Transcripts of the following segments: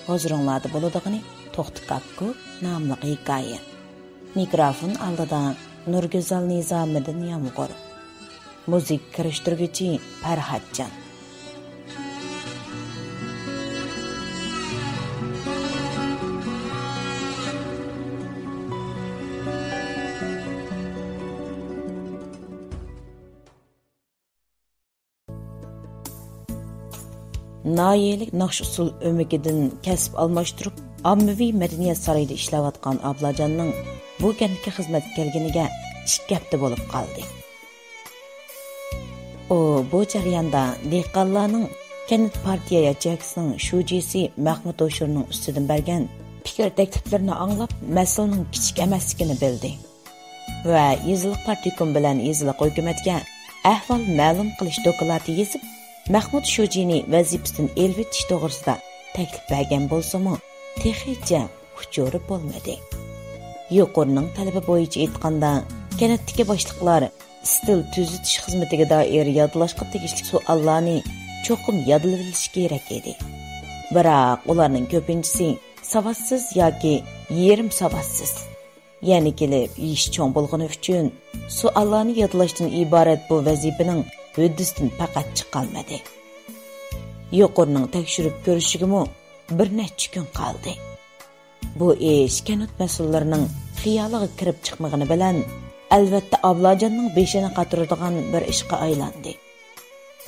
huzurunlarda buluduğunu To'xtikakku namlı hikaye. Mikrofon aldıda Nurgüzal Nizamiddin Yomg'ir. Müzik kirishtirguchi Farhatjon. Nayelik naqsh usul ömükidan kasb almashtirib, ommaviy madaniyat saroyida ishlayotgan Ablajonning bu kentga xizmat kelganiga 2 hafta bo'lib qoldi. O bu jarayonda dehqonlarning kent partiya yachaksining shujisi Mahmud Oshurning ustidan bergan fikr takliflarini anglab, masalaning kichik emasligini bildi. Va Yeziliq partikom bilan Yeziliq hukumatga ahvol ma'lum qilish doklati yozib, Mahmud Shujini vazifasidan elvetish to'g'risida taklif bergan bo'lsa-mu, texicha uchurib bo'lmadi. Yuqorining talabi bo'yicha aytganda, kentdagi boshliqlar stil tuzitish xizmatiga doir yodlashga tegishli savollarni cho'qim yodlab olish kerak edi. Biroq ularning ko'pinchisi savodsiz yoki yarim savodsiz. Ya'ni kelib ish cho'ng bo'lgani uchun savollarni yodlashdan iborat bu vazifaning hüddisidan faqat chiqolmadi. Yuqorining tekshirib ko'rishigimi bir necha kun qoldi. Bu ish kanut mas'ullarining xiyoliga kirib chiqmagani bilan albatta Ablajonning beshini qatiradigan bir ishga aylandi.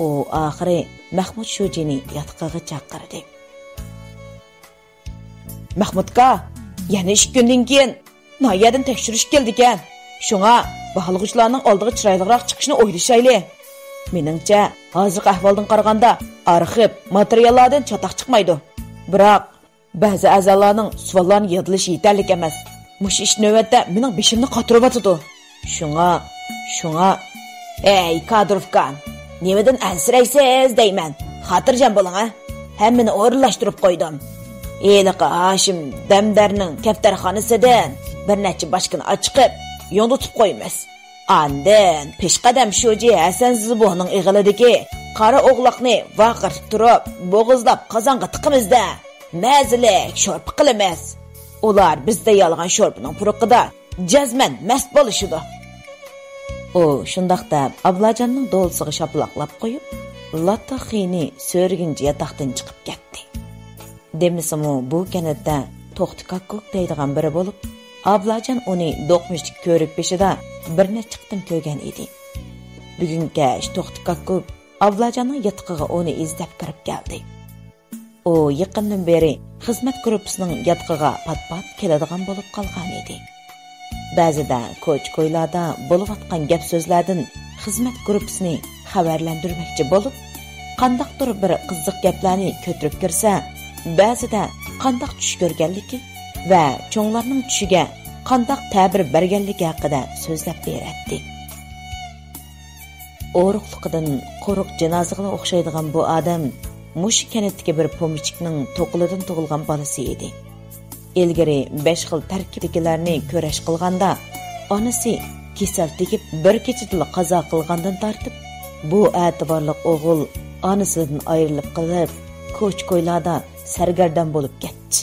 U oxiri Mahmud Shujini yotqiga chaqirdi. Mahmudga, yana 2 kundan keyin noyadan tekshirish keldi ekan. Shunga baholg'uvchilarning oldiga chiroyliroq chiqishni o'ylashayli. Meningcha, hozirgi ahvoldan qaraganda arxiv materiallardan chataq chiqmaydi. Biroq ba'zi a'zolarning savollarni yodlashi yetarli emas. Mush ish navbatda mening beshimni qatirib atadi. Shunga ey Kadrovkan, nimadan ansiraysiz deyman. Xotirjam bo'ling ha. Hammani o'rinlashtirib qo'ydim. Eliqa Hashim Damdarning kaftarxonasidan bir necha boshqani chiqib, yo'nitib qo'ymiz. Andin peshqadam Shoji Hasan Ziboning ig'ilidagi qora o'g'loqni vaqirib turib, bo'g'izlab qozonga tiqimizda. Mazilik sho'rp qilamiz. Ular bizda yolg'on sho'rpining puruqida jazman mast bo'lishidi. O shundaqda Ablajonning do'lsiga shaplaqlab qo'yib, Lataxini so'rginchi yataqdan chiqib ketdi. Demisimi bu kanatda To'xtikakuk deydigan biri bo'lib, Ablajon uni do'qmishlik ko'rik beshida bir nechiqdan ko'rgan edi. Bugunga To'xtikakuk Ablajonning yatqiga uni izlab kirib keldi. O yaqindan beri xizmat gruppasining yatqiga pat-pat keladigan bo'lib qolgan edi. Ba'zida ko'ch-ko'ylarda bo'layotgan gap so'zlardan xizmat gruppasini xabarlantirmoqchi bo'lib, qandaqdir bir qiziq gaplarni ko'tarib kirsa, ba'zida qandaq tush ko'rganligi va cho'nglarning tushiga qandaq ta'bir berganligi haqida so'zlab beradi. O'ruqliqidan quruq janozaga o'xshaydigan bu odam mush kanatdagi bir pomichikning to'qilidan tug'ilgan bolasi edi. Ilgari 5 xil tarkibdagilarni ko'rash qilganda, onasi kasal tegib bir kechada qazo qilgandan tortib, bu e'tiborli o'g'il onasidan ayrilib qolib, ko'ch-ko'ylarda sargardon bo'lib ketdi.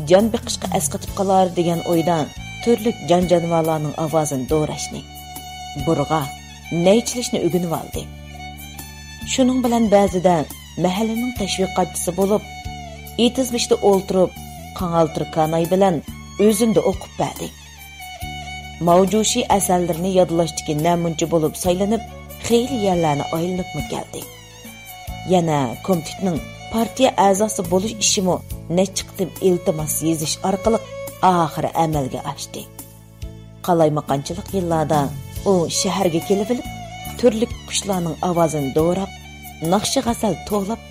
Jon biqishga asqatib qolar degan o'ydan turli jon-jonivorlarning ovozini do'rashni, burg'a, neychilishni o'rganib oldi. Shuning bilan ba'zida mahallaning tashviqotchisi bo'lib, etizbishda o'ltirib, qanaltir kanay bilan o'zimda o'qib berdi. Mavjushi asarlarini yodlashdagi namunchi bo'lib saylanib, xeyli yerlarni aylanibmi keldi. Yana komitetning partiya a'zosi bo'lish ishimi nechiqdim iltimos yozish orqali oxiri amalga oshdi. Qalaymaqanchilik yillarda u shaharga kelib, turli qushlarning ovozini do'rab, naqshi g'asal to'g'lab,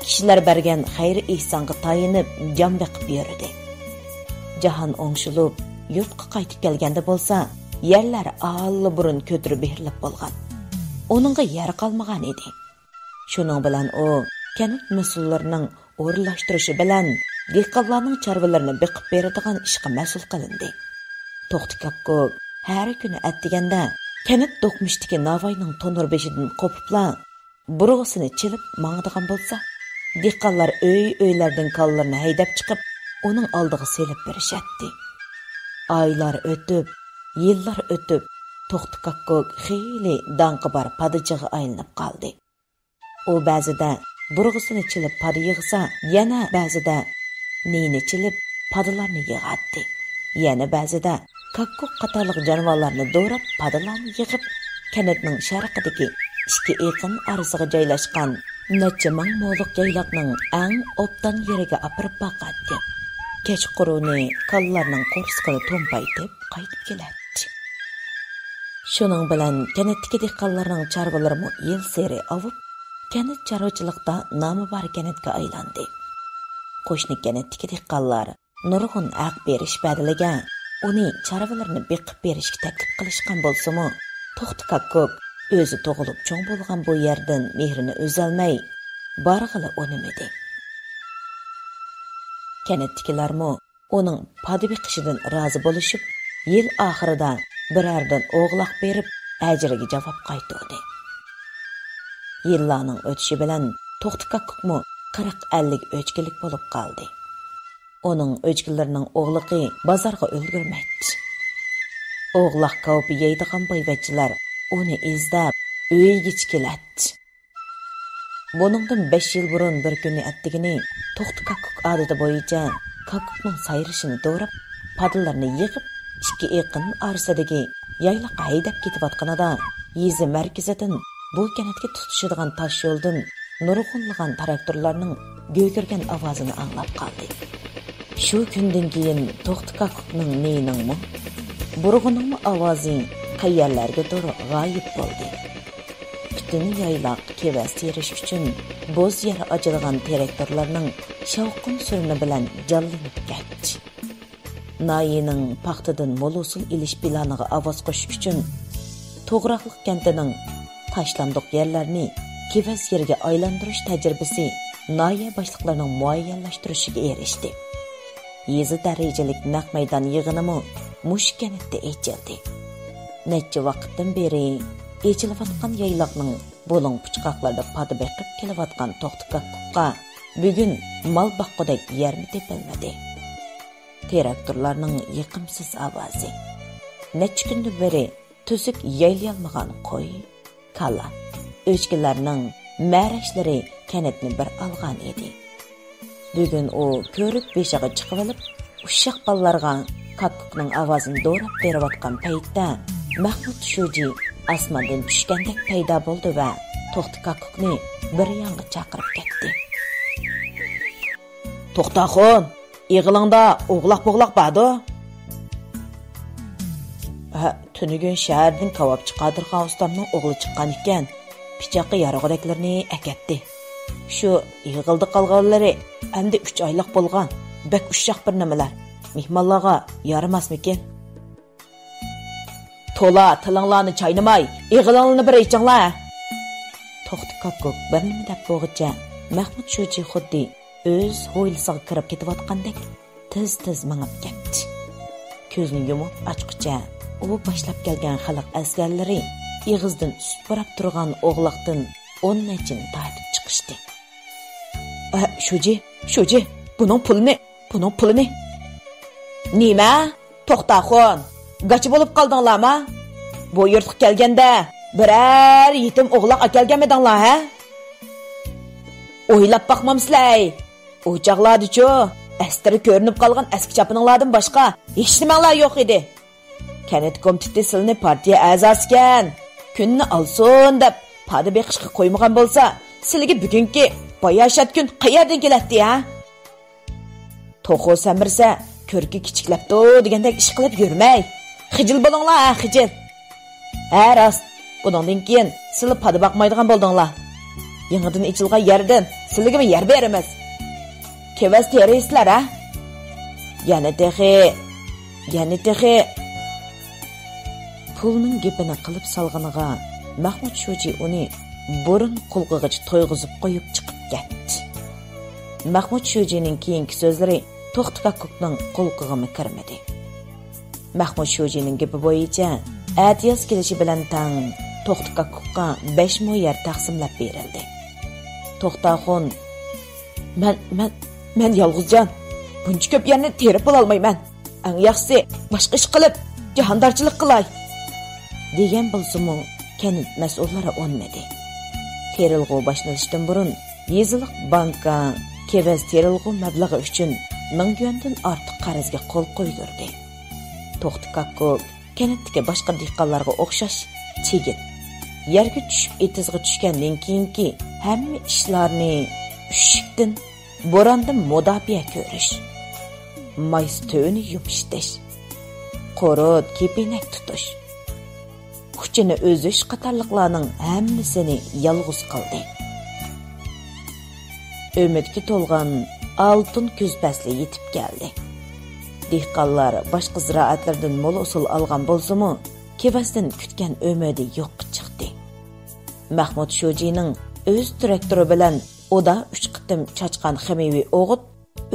kishilar bergan xayri ihsonga tayinib jon beqib yurdi. Jahon o'ngshilib, yurtga qaytib kelganda bo'lsa, yerlar allaburun ko'tirib berilib bo'lgan. Uningga yer qolmagan edi. Shuning bilan u kanut mas'ullarining o'rinlashtirishi bilan dehqonlarning chorvalarini beqib beradigan ishga mas'ul qilindi. To'xtikakuk har kuni atdiganda kanut do'qmishdagi Navoiyning tonur beshidan qo'pibla burg'isini chilib mangdigan bo'lsa, dehqonlar uylardan kollarini haydab chiqib, uning oldiga selib berishadi. Oylar o'tib, yillar o'tib, To'xtikakkok xeyli danqi bor padijig'i aylanib qoldi. U ba'zida burg'isini chilib pada yig'sa, yana ba'zida neyni chilib padalarni yig'atdi. Yana ba'zida kakkok qatorliq jonivorlarni do'rab padalarni yig'ib, kanatning sharqidagi ikki yaqin orasiga joylashgan necha ming mo'liq yayloqning eng obdan yeriga apirib boqadi. Kechquruni kallarning qo'rsqini to'mpaytib qaytib keladi. Shuning bilan kanatdagi dehqonlarning chorvalari yil seri avib, kanat chorvachilikda nomi bor kanatga aylandi. Qo'shni kanatdagi dehqonlar nurg'un haq berish badaliga uni chorvalarini beqib berishga taklif qilishgan bo'lsa-mu, To'xtikakkok o'zi tug'ilib cho'ng bo'lgan bu yerdan mehrini o'zolmay borg'ili unimidi. Kanatdagilarmi uning pada beqishidan rozi bo'lishib, yil oxirida birardan o'g'loq berib, ajriga javob qaytardi. Yillarning o'tishi bilan To'xtikakkokmi 40-50 o'chkilik bo'lib qoldi. Uning o'chkilarining o'g'liqi bozorga ulgurmaydi. O'g'loq ko'pi yeydigan boyvachchilar uni izlab uyiga keladi. Buningdan 5 yil burun bir kunni atdigini To'xtikakkok odati bo'yicha kakkokning sayrishini do'rab, padalarni yig'ib, ikki yaqin orasidagi yayloqqa haydab ketayotganida yezi markazidan bu kanatga tutishadigan tosh yo'ldan nurg'unlagan traktorlarning go'girgan ovozini anglab qoldi. Shu kundan keyin To'xtikakkokning neyninmi, burg'uningmi ovozi qayerlargadir g'oyib bo'ldi. Butun yayloq kevas terish uchun bo'z yer ochilgan traktorlarning shavqin surini bilan jallanib ketdi. Nayining paxtadan molusul ilish planiga ovoz qo'shish uchun To'g'raqliq kentining tashlandiq yerlarni kevas yerga aylantirish tajribasi Nayi boshliqlarining muayyanlashtirishiga erishdi. Yezi darajalik naq maydon yig'inimi mush kanatda echildi. Necha vaqtdan beri echilayotgan yayloqning bo'ling puchqoqlarda pada beqib kelayotgan To'xtikakkokqa bugun mol boqqudek yerni tepilmadi. Traktorlarning yiqimsiz ovozi, necha kundan beri tuzuk yaylolmagan qo'y, kalla, o'chkilarning marashlari kanatni bir olgan edi. Bugun u ko'rib beshiga chiqib olib, ushoq ballarga kakkokning ovozini do'rab berayotgan paytda Mahmud Shoji osmondan tushgandek paydo bo'ldi va To'xtikakkokni bir yonga chaqirib ketdi. To'xtaxon, Yig'ilingda o'g'loq-bo'g'loq bordi? Tunugun shahardan kavobchi Qodirxon ustamning o'g'li chiqqan ekan. Pichoqqa yarog'idaklarni akatdi. Shu yig'ildi qolganlari endi 3 oylik bo'lgan. Bak ushoq bir nimalar. Mehmonlarga yaramasmikin? To'la tilinglarni chaynamay, yig'ilinglarni bir ichinglar. To'xtikakkok bir nima deb bo'g'icha Mahmud Shoji xuddi o'z hovlisiga kirib ketayotgandek tez mangib ketdi. Ko'zini yumib ochqicha u boshlab kelgan xalq askarlari ig'izdan supurab turgan o'g'loqdan 10 nechini tortib chiqishdi. Shoji, buning pulini. Nima? To'xtaxon, gachi bo'lib qoldinglarmi? Bu yurtga kelganda biror yetim o'g'loq akelganmidinglar, ha? O'ylab boqmamsizlar. O'chaqlardi-chu, astiri ko'rinib qolgan eski chapininglardan boshqa hech nimalar yo'q edi. Kanat komiteti silni partiya a'zosigan. Kunni olsin deb pada beqishga qo'ymagan bo'lsa, sizlarga bugungi boyashat kun qayerdan keladi, ha? To'xo samirsa, ko'rki kichiklabdi degandek ish qilib yurmay. Xijil bo'linglar, xijil. Ha, rost. Bundan keyin sizlar pada boqmaydigan bo'ldinglar. Yangidan ichilgan yerdan sizlarga yer beramiz. Kevas terasizlar, ha? Yana texe. Pulning gapini qilib salg'iniga Mahmud Shoji uni burun qulg'igacha to'yg'izib qo'yib chiqib ketdi. Mahmud Shojining keyingi so'zlari To'xtikakkokning qulqig'imi kirmadi. Mahmud Shojining gapi bo'yicha atiyaz kelishi bilan tang To'xtikakkokqa 5 mo yer taqsimlab berildi. To'xtaxon Men yolg'izjon. Buncha ko'p yerni terib bo'la olmayman. Eng yaxshisi boshqa ish qilib, jahondarchilik qilay. degan bo'lsa-mu, Kenneth mas'ullari o'nmadi. Terilg'u boshlanishdan burun Yeziliq banka kevaz terilg'u mablag'i uchun 1000 yuandan ortiq qarzga qo'l qo'ydirdi. To'xti Kakkok Kennethga boshqa dehqonlarga o'xshash chigit. Yerga tushib etizga tushgandan keyinki hamma ishlarni ushikdan, bo'rondan mudofaa ko'rish, maystoni yumshatish, qurut kepinak tutish, kuchini o'zish qatorliqlarning hammasini yolg'iz qildi. Umidga to'lgan oltin kuz fasli yetib keldi. Dehqonlar boshqa ziroatlardan mo'l usul olgan bo'lsa-mu, kevasdan kutgan umidi yo'qqa chiqdi. Mahmud Shojining o'z traktori bilan oda 3 qitim chachqan ximiviy o'g'it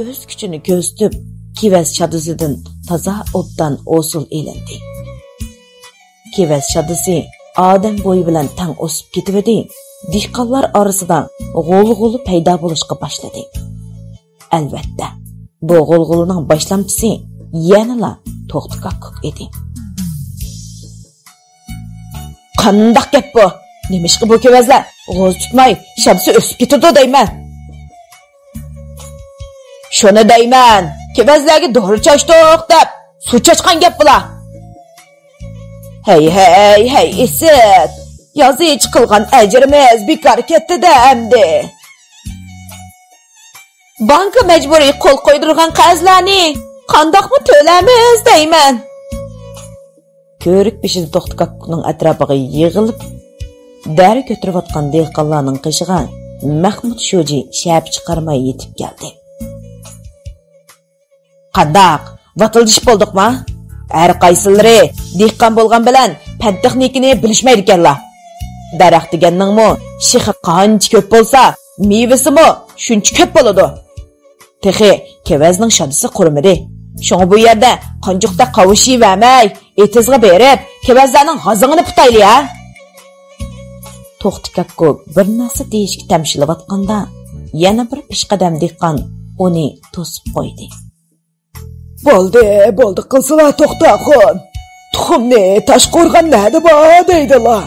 o'z kuchini ko'rsatib, kevas shadisidan toza o'tdan usul elindi. Kevas shadisi odam bo'yi bilan tang o'sib ketibdi. Dehqonlar orasida g'o'l-g'o'li paydo bo'lishga boshladi. Albatta, bu g'o'l-g'o'lining boshlamchisi yanala To'xti Kakkok edi. Qandaq gap bu? Nemishqa bu kevazlar g'o'z tutmay shamsi o'sib ketadi deyman. Shuni deyman, kevazlarga dori chashtoq deb suv chachqan gap bular. Hey, isit. Yazı qilgan ajrimiz bekor ketdi-da endi. Banka majburiy qo'l qo'ydirgan qarzlarni qandoqmi to'lamiz deyman. Ko'rik beshida To'xti Kakkokning atrofiga yig'ilib, dari ko'tirayotgan dehqonlarning qishiga Mahmud Shoji shab chiqarmay yetib keldi. Qandoq? Vatildish bo'ldikmi? Har qaysilari dehqon bo'lgan bilan fan texnikini bilishmaydi ekanlar. Daraxt deganning-mi, shixi qancha ko'p bo'lsa, mevasimi shuncha ko'p bo'ladi. Texi kevazning shadisi qurimidi. Shunga bu yerda qanjuqda qavushib vermay, etizga berib, kevazlarning g'azingini putayli ha. To'xti Kakkok bir narsa deyishga tamshilayotganda, yana bir peshqadam dehqon uni to'sib qo'ydi. Bo'ldi, qilsizlar To'xtaxon. Tuxumni tashqorgan nada bor deydilar.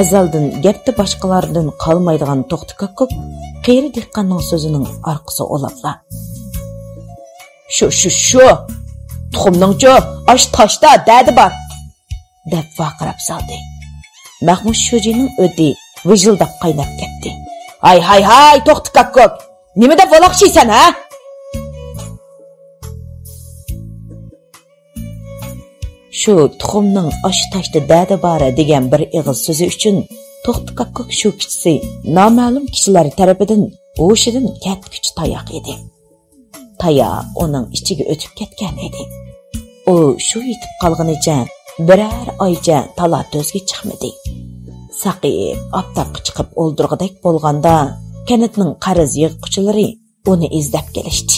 Azaldan gapda boshqalardan qolmaydigan To'xti Kakkok qeyri dehqonning so'zining orqasi olabla. Shu. Tuxumning-chu, ash toshda dadi bor. deb vaqirab soldi. Mahmud Shojining o'di vijildab qaynab ketdi. Hay, To'xti Kakkok. Nima deb valoqchiysan ha? Shu tuxumning ash toshda dadi bora degan bir ig'iz so'zi uchun To'xti Kakkok shu kishisi noma'lum kishilar tarafidan o'shidan ketkuch tayoq edi. Tayoq uning ichiga o'tib ketgan edi. U shu yetib qolganicha birar oycha talat-to'zga chiqmadi. Saqib, aptaqqa chiqib o'ldirg'idek bo'lganda, Kennethning qarz yig'quchilari uni izlab kelishdi.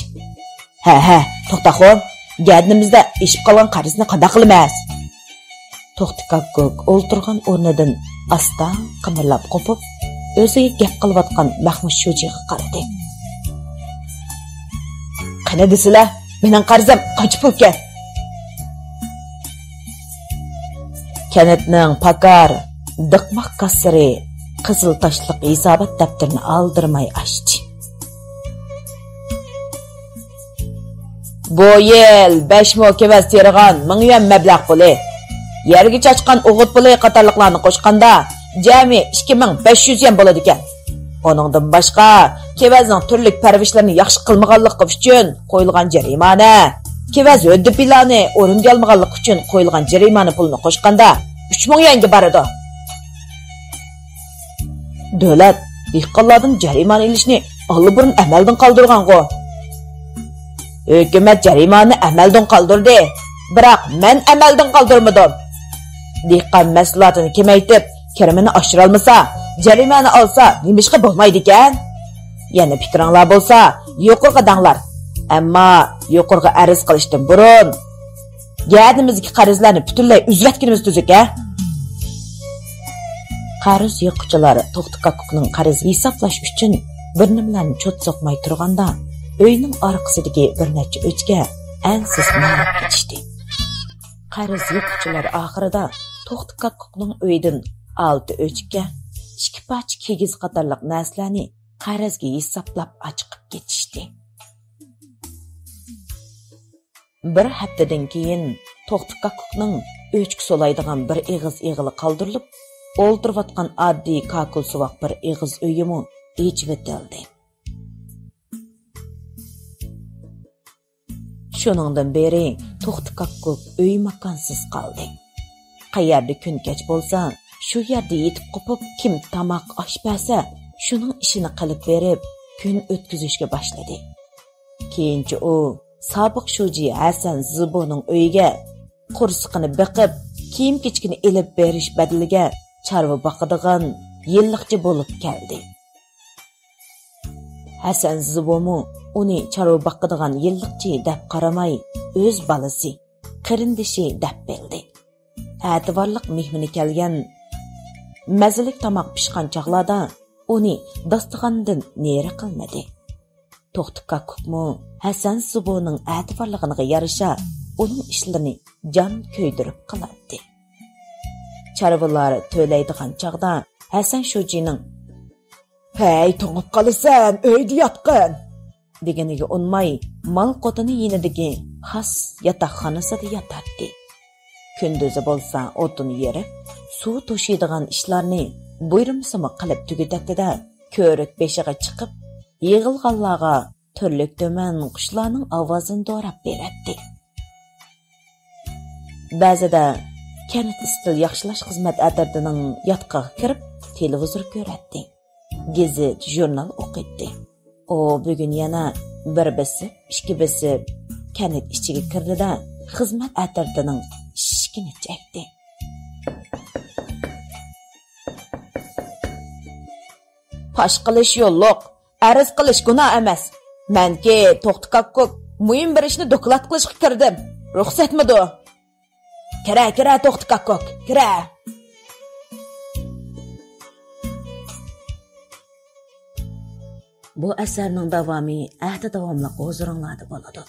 Ha, To'xtaxon, gadnimizda ishib qolgan qarzni qada qilmas. To'xti Kakkok o'ltirgan o'rnidan asta qimirlab qopib, o'ziga gap qilayotgan Mahmud Shojiga qaradi. Qani desizlar, mening qarzim qancha pulga? Kennethning pakar diqmoq kassiri qizil toshliq hisobot daftarini oldirmay ochdi. Bu yil 5 ming kevaz tergan 1000 yuan mablag' puli, yerga chachqan o'g'it puli qatorliqlarni qo'shganda jami 2500 yuan bo'ladi ekan. Oningdan boshqa kevazning turli parvishlarini yaxshi qilmaganligi uchun qo'yilgan jarimani, kevaz o'ddi plani o'ringa olmaganligi uchun qo'yilgan jarimani pulini qo'shganda 3000 yuanga boradi. Davlat dehqonlardan jarimani ilishni allburun amaldan qoldirgan-ku. Hukumat jarimani amaldan qoldirdi, biroq men amaldan qoldirmadim. Dehqon mahsulotini kamaytib, kirimini oshira olmasa, jarimani olsa nimishqa bo'lmaydi ekan? Yana fikringlar bo'lsa, yuqorga danglar. Ammo yuqorga arz qilishdan burun gadimizga qarzlarni butunlay uzlatganimiz tuzuk-a? Qarz yo'qchilar To'xti Kakkokning qarz hisoblash uchun bir nimalarni cho't soqmay turganda, uyning orqasidagi bir necha o'chga ansiz marab ketishdi. Qarz yo'qchilar oxirida To'xti Kakkukning uyidan 6 o'chga, 2 parcha kigiz qatorliq narsalarni qarzga hisoblab chiqib ketishdi. Bir haftadan keyin To'xti Kakkukning o'chki solaydigan bir eg'iz eg'ili qoldirilib, o'ltirayotgan oddiy kakul suvoq bir eg'iz uyimi echib etildi. Shuningdan beri To'xti Kakkuk uy makonsiz qoldi. Qayerda kun kech bo'lsa, shu yerda yetib qopib, kim tamoq osh bersa, shuning ishini qilib berib, kun o'tkazishga boshladi. Keyinchi u sobiq shoji Hasan Zuboning uyiga qursiqini biqib, kiyim-kechkini elib berish badaliga chorva boqadigan yilliqchi bo'lib keldi. Hasan Zubomu uni chorva boqadigan yilliqchi deb qaramay, o'z balasi, qarindishi deb bildi. Ativorliq mehmoni kelgan mazalik tomoq pishgan chaqlarda uni dasturxondan neri qilmadi. To'xti Kakkukmu Hasan Zuboning ativorligiga yarasha uning ishlarini jon ko'ydirib qiladi. Chorvalar to'laydigan chaqda Hasan shojining "Hey, to'ngib qolasan, uyda yotqin" deganiga unmay, mol qotini yinidagi xas yotoqxonasida yotadi. Kunduzi bo'lsa, o'tini yerib, suv to'shiydigan ishlarni buyurmasimi qilib tugatadi-da, ko'rik beshiga chiqib, yig'ilganlarga turlik tuman qushlarning ovozini do'rab beradi. Ba'zida kanit istil yaxshilash xizmat atirdining yotqiga kirib, televizor ko'radi. Gazet, jurnal o'qiydi. O bugun yana bir besib, ikki besib kanit ichiga kirdi-da, xizmat atirdining ishkini chekdi. Pash qilish yo'lliq, arz qilish gunoh emas. Menki To'xti Kakkuk muhim bir ishni doklad qilishga kirdim. Ruxsatmidi? Kira To'xti Kakkuk, kira. Bu asarning davomi ahdi davomli huzuringlarda bo'ladi.